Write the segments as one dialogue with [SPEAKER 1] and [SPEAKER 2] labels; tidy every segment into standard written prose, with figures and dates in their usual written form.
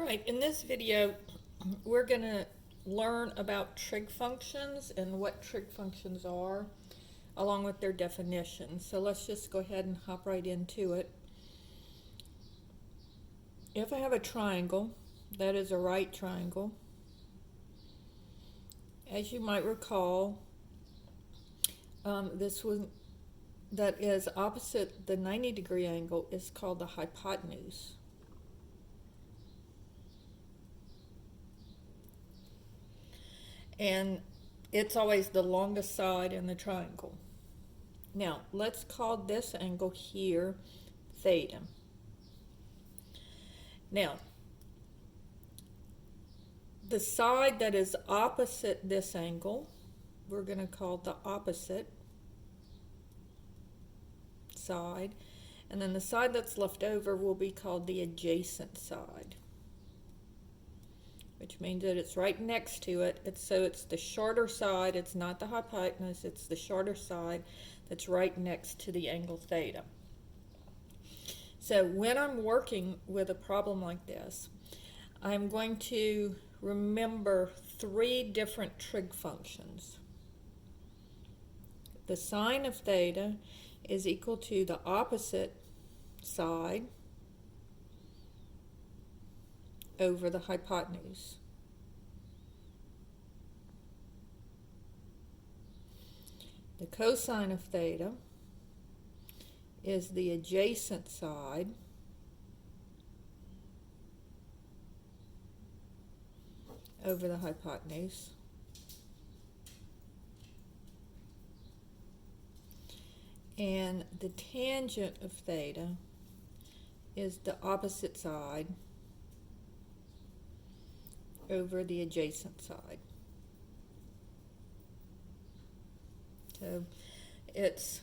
[SPEAKER 1] Alright, in this video we're going to learn about trig functions and what trig functions are along with their definitions. So let's just go ahead and hop right into it. If I have a triangle that is a right triangle, as you might recall, this one that is opposite the 90-degree angle is called the hypotenuse. And it's always the longest side in the triangle. Now, let's call this angle here theta. Now, the side that is opposite this angle, we're going to call the opposite side. And then the side that's left over will be called the adjacent side, which means that it's right next to it. So it's the shorter side. It's not the hypotenuse. It's the shorter side that's right next to the angle theta. So when I'm working with a problem like this, I'm going to remember three different trig functions. The sine of theta is equal to the opposite side over the hypotenuse. The cosine of theta is the adjacent side over the hypotenuse. And the tangent of theta is the opposite side over the adjacent side. So it's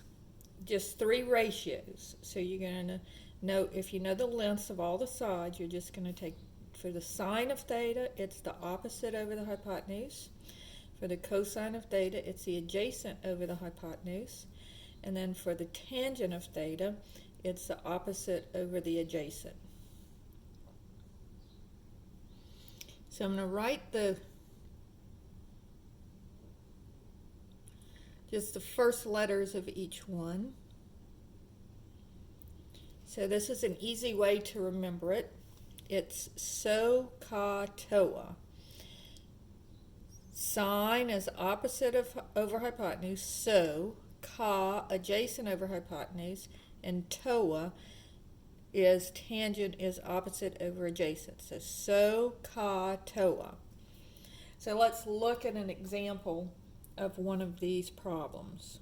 [SPEAKER 1] just three ratios. So you're going to know, if you know the lengths of all the sides, you're just going to take, for the sine of theta, it's the opposite over the hypotenuse. For the cosine of theta, it's the adjacent over the hypotenuse. And then for the tangent of theta, it's the opposite over the adjacent. So I'm going to write just the first letters of each one. So this is an easy way to remember it. It's so, ca, toa. Sine is opposite over hypotenuse, so, ca, adjacent over hypotenuse, and toa is tangent is opposite over adjacent. So, ca, toa. So let's look at an example of one of these problems.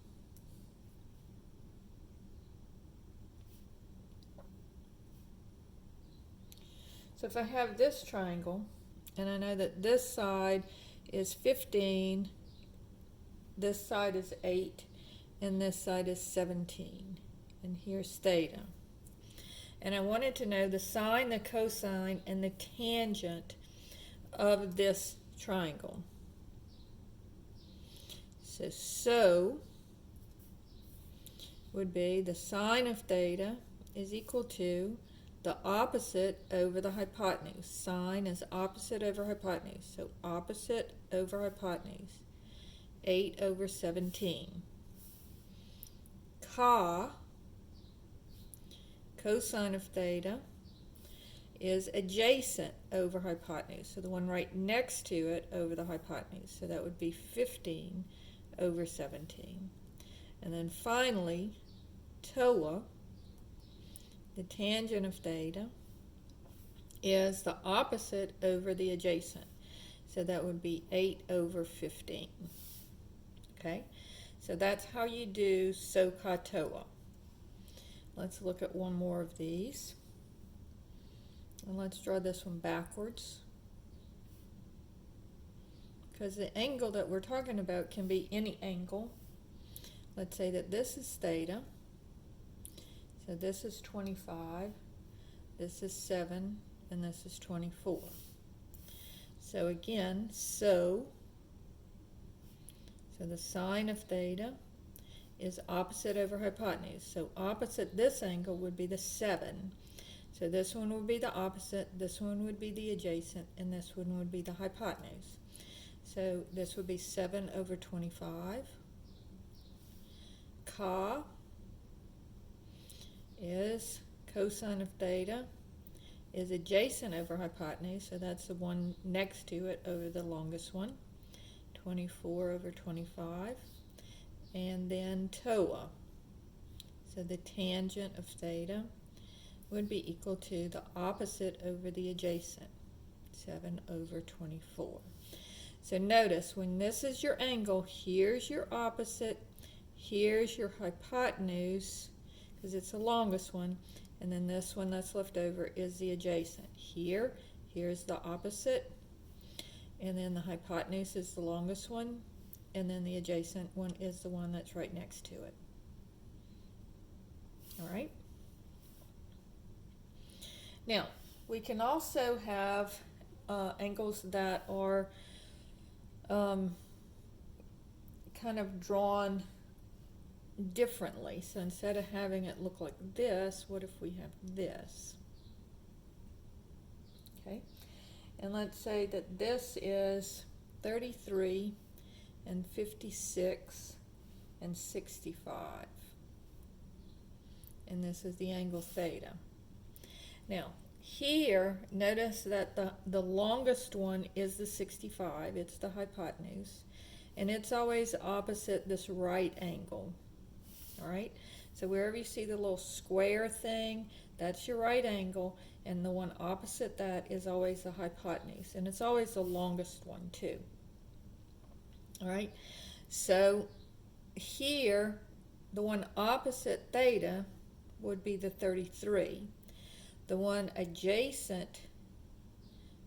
[SPEAKER 1] So if I have this triangle, and I know that this side is 15, this side is 8, and this side is 17, and here's theta. And I wanted to know the sine, the cosine, and the tangent of this triangle. So would be the sine of theta is equal to the opposite over the hypotenuse. Sine is opposite over hypotenuse, so opposite over hypotenuse, 8 over 17. Cosine of theta is adjacent over hypotenuse, so the one right next to it over the hypotenuse, so that would be 15 over 17. And then finally, toa, the tangent of theta, is the opposite over the adjacent, so that would be 8 over 15. Okay, so that's how you do so, ca, toa. Let's look at one more of these. And let's draw this one backwards, because the angle that we're talking about can be any angle. Let's say that this is theta. So this is 25, this is 7, and this is 24. So again, so the sine of theta is opposite over hypotenuse. So opposite this angle would be the 7. So this one would be the opposite, this one would be the adjacent, and this one would be the hypotenuse. So this would be 7 over 25. Ca is cosine of theta is adjacent over hypotenuse, so that's the one next to it over the longest one, 24 over 25. And then TOA, so the tangent of theta would be equal to the opposite over the adjacent, 7 over 24. So notice, when this is your angle, here's your opposite, here's your hypotenuse, because it's the longest one, and then this one that's left over is the adjacent. Here's the opposite, and then the hypotenuse is the longest one, and then the adjacent one is the one that's right next to it. All right? Now, we can also have angles that are kind of drawn differently. So instead of having it look like this, what if we have this? Okay, and let's say that this is 33 and 56 and 65, and this is the angle theta. Now here, notice that the longest one is the 65, it's the hypotenuse, and it's always opposite this right angle. All right, so wherever you see the little square thing, that's your right angle, and the one opposite that is always the hypotenuse, and it's always the longest one too. All right, so here the one opposite theta would be the 33. The one adjacent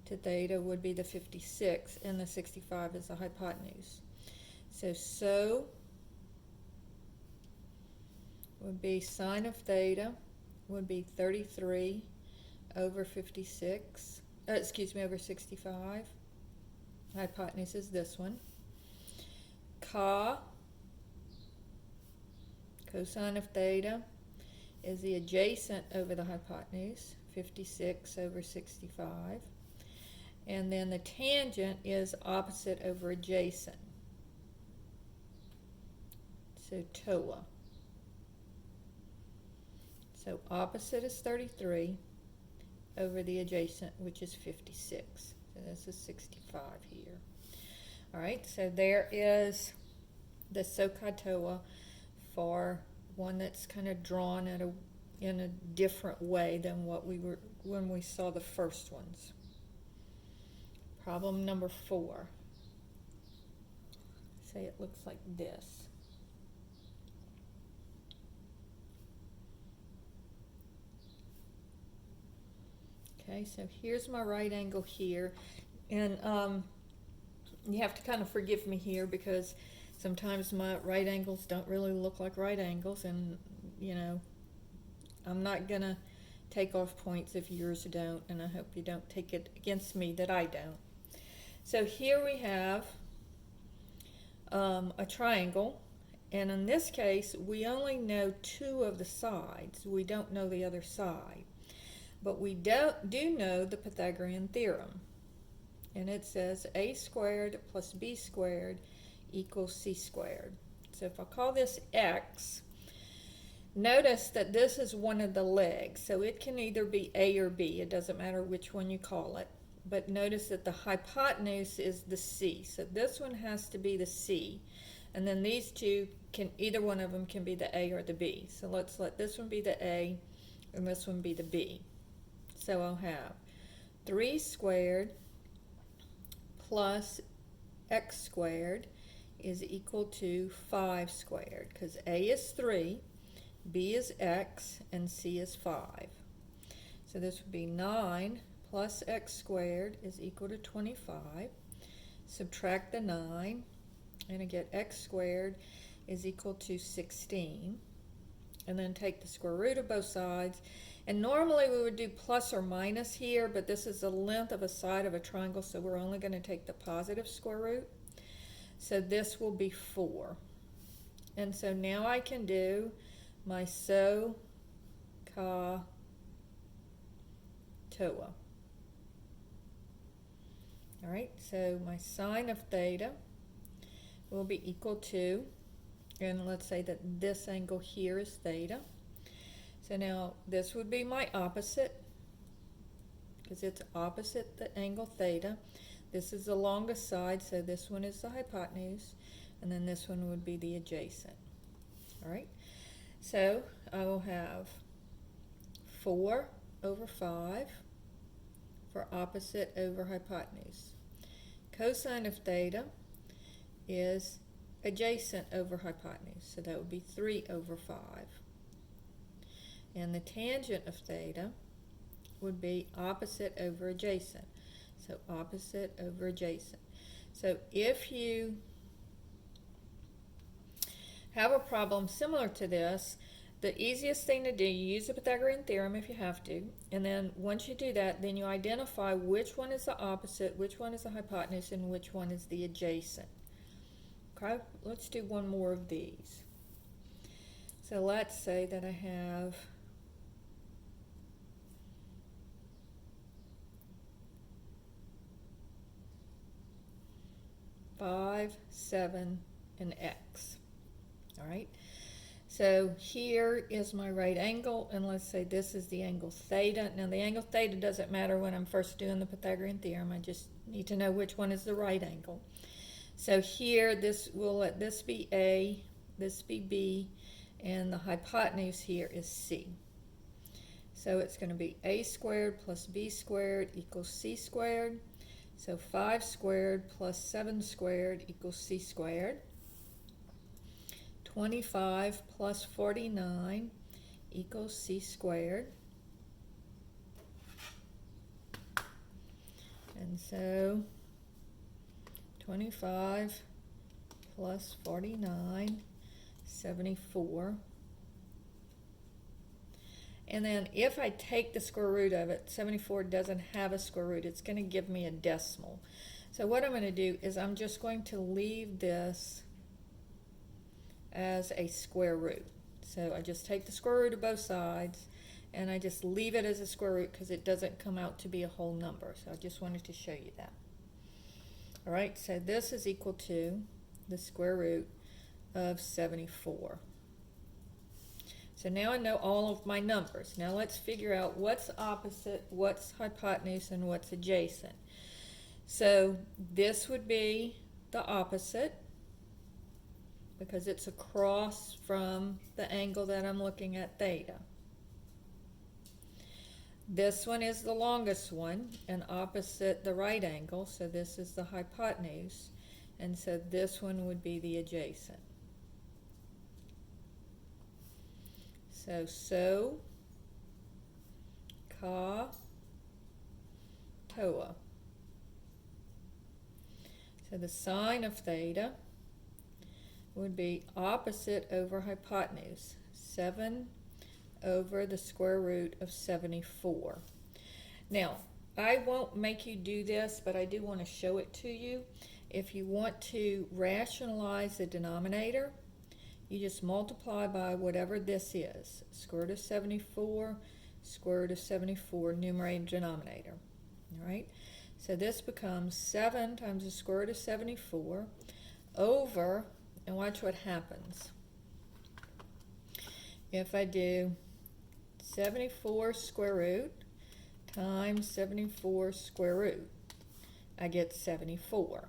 [SPEAKER 1] to theta would be the 56, and the 65 is the hypotenuse. So would be sine of theta would be 33 over 56, over 65. Hypotenuse is this one. Cosine of theta is the adjacent over the hypotenuse, 56 over 65. And then the tangent is opposite over adjacent, so TOA. So opposite is 33 over the adjacent, which is 56. So this is 65 here. All right, so there is the SOHCAHTOA for one that's kind of drawn in a different way than what we were when we saw the first ones. Problem number 4. Say it looks like this. Okay, so here's my right angle here, and you have to kind of forgive me here because sometimes my right angles don't really look like right angles, and you know, I'm not gonna take off points if yours don't, and I hope you don't take it against me that I don't. So here we have a triangle, and in this case we only know 2 of the sides. We don't know the other side. But we do know the Pythagorean theorem, and it says a squared plus b squared equals c squared. So if I call this x, notice that this is one of the legs, so it can either be a or b. It doesn't matter which one you call it. But notice that the hypotenuse is the c, so this one has to be the c, and then these two can, either one of them can be the a or the b. So let's let this one be the a and this one be the b. So I'll have 3 squared plus x squared is equal to 5 squared, because a is 3, b is x, and c is 5. So this would be 9 plus x squared is equal to 25. Subtract the 9, and I get x squared is equal to 16. And then take the square root of both sides. And normally we would do plus or minus here, but this is the length of a side of a triangle, so we're only going to take the positive square root. So this will be 4. And so now I can do my SOHCAHTOA TOA. All right, so my sine of theta will be equal to, and let's say that this angle here is theta. So now this would be my opposite, because it's opposite the angle theta. This is the longest side, so this one is the hypotenuse, and then this one would be the adjacent. All right, so I will have 4 over 5 for opposite over hypotenuse. Cosine of theta is adjacent over hypotenuse, so that would be 3 over 5. And the tangent of theta would be opposite over adjacent, so opposite over adjacent. So if you have a problem similar to this, the easiest thing to do, you use the Pythagorean theorem if you have to, and then once you do that, then you identify which one is the opposite, which one is the hypotenuse, and which one is the adjacent. Okay, let's do one more of these. So let's say that I have five, 7, and x. All right. So here is my right angle, and let's say this is the angle theta. Now the angle theta doesn't matter when I'm first doing the Pythagorean theorem. I just need to know which one is the right angle. So here, we'll let this be A, this be B, and the hypotenuse here is C. So it's going to be A squared plus B squared equals C squared. So 5 squared plus 7 squared equals C squared. 25 plus 49 equals C squared. And so 25 plus 49, 74. And then if I take the square root of it, 74 doesn't have a square root. It's going to give me a decimal. So what I'm going to do is I'm just going to leave this as a square root. So I just take the square root of both sides and I just leave it as a square root because it doesn't come out to be a whole number. So I just wanted to show you that. All right, so this is equal to the square root of 74. So now I know all of my numbers. Now let's figure out what's opposite, what's hypotenuse, and what's adjacent. So this would be the opposite because it's across from the angle that I'm looking at, theta. This one is the longest one and opposite the right angle, so this is the hypotenuse, and so this one would be the adjacent. So, ka, toa. So the sine of theta would be opposite over hypotenuse, 7 over the square root of 74. Now, I won't make you do this, but I do want to show it to you. If you want to rationalize the denominator, you just multiply by whatever this is. Square root of 74, square root of 74, numerator, denominator. All right? So this becomes 7 times the square root of 74 over, and watch what happens. If I do 74 square root times 74 square root, I get 74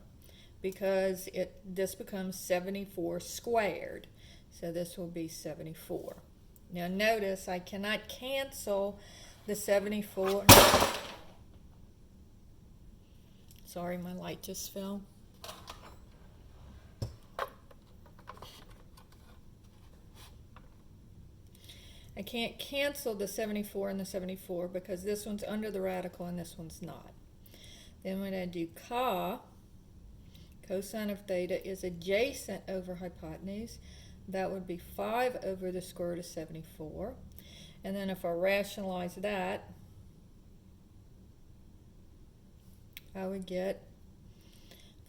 [SPEAKER 1] because this becomes 74 squared. So this will be 74. Now notice I cannot cancel the 74. Sorry, my light just fell. I can't cancel the 74 and the 74 because this one's under the radical and this one's not. Then when I do cosine of theta is adjacent over hypotenuse. That would be 5 over the square root of 74. And then if I rationalize that, I would get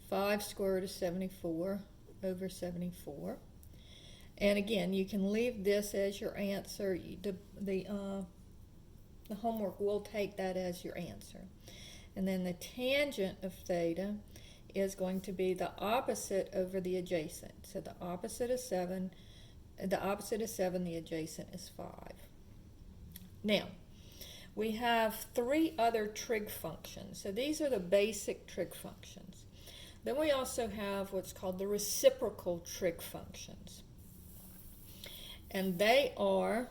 [SPEAKER 1] 5 square root of 74 over 74. And again, you can leave this as your answer. The The homework will take that as your answer. And then the tangent of theta is going to be the opposite over the adjacent. So the opposite is 7, the adjacent is 5. Now, we have 3 other trig functions. So these are the basic trig functions. Then we also have what's called the reciprocal trig functions. And they are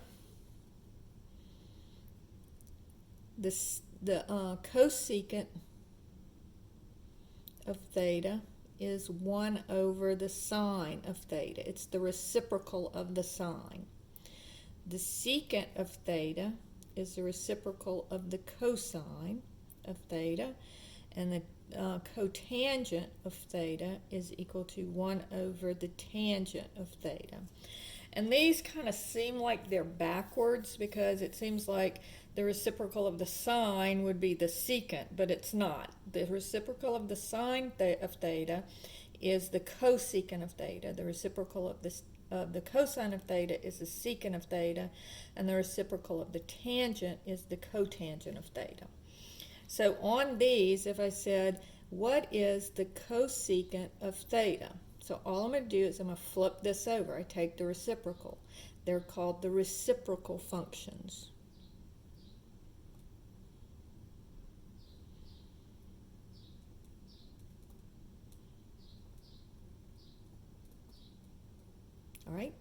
[SPEAKER 1] the cosecant of theta is 1 over the sine of theta. It's the reciprocal of the sine. The secant of theta is the reciprocal of the cosine of theta, and the cotangent of theta is equal to 1 over the tangent of theta. And these kind of seem like they're backwards because it seems like the reciprocal of the sine would be the secant, but it's not. The reciprocal of the sine of theta is the cosecant of theta. The reciprocal of the cosine of theta is the secant of theta, and the reciprocal of the tangent is the cotangent of theta. So on these, if I said, what is the cosecant of theta? So all I'm going to do is I'm going to flip this over. I take the reciprocal. They're called the reciprocal functions. All right,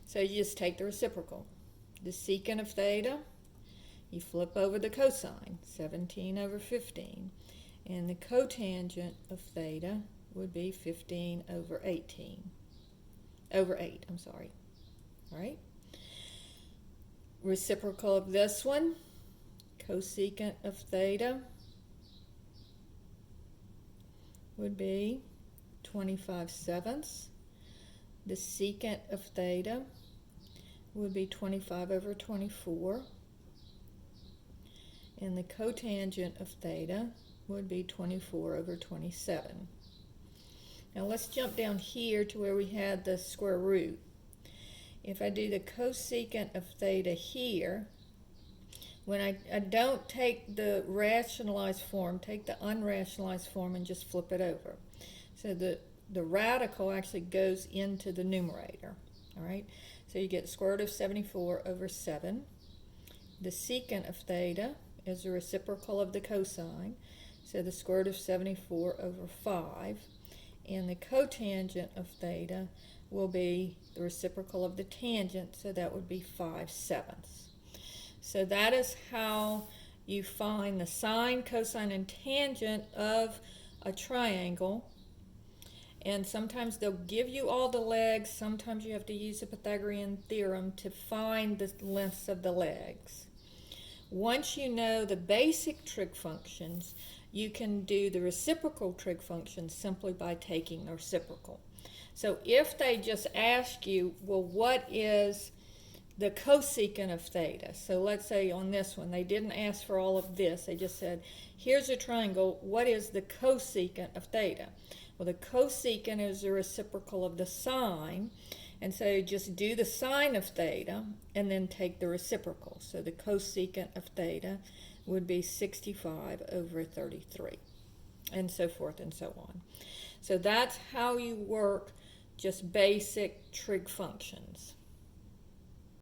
[SPEAKER 1] so you just take the reciprocal. The secant of theta, you flip over the cosine, 17 over 15. And the cotangent of theta would be 15 over 18. Over 8, I'm sorry. All right. Reciprocal of this one, cosecant of theta would be 25 sevenths. The secant of theta would be 25 over 24. And the cotangent of theta would be 24 over 27. Now let's jump down here to where we had the square root. If I do the cosecant of theta here, when I don't take the rationalized form, take the unrationalized form and just flip it over. So the radical actually goes into the numerator. All right, so you get square root of 74 over 7. The secant of theta is the reciprocal of the cosine, so the square root of 74 over 5. And the cotangent of theta will be the reciprocal of the tangent, so that would be 5 sevenths. So that is how you find the sine, cosine, and tangent of a triangle. And sometimes they'll give you all the legs. Sometimes you have to use the Pythagorean theorem to find the lengths of the legs. Once you know the basic trig functions, you can do the reciprocal trig functions simply by taking the reciprocal. So if they just ask you, well, what is the cosecant of theta? So let's say on this one, they didn't ask for all of this. They just said, here's a triangle. What is the cosecant of theta? Well, the cosecant is the reciprocal of the sine. And so you just do the sine of theta and then take the reciprocal. So the cosecant of theta would be 65 over 33, and so forth and so on. So that's how you work just basic trig functions.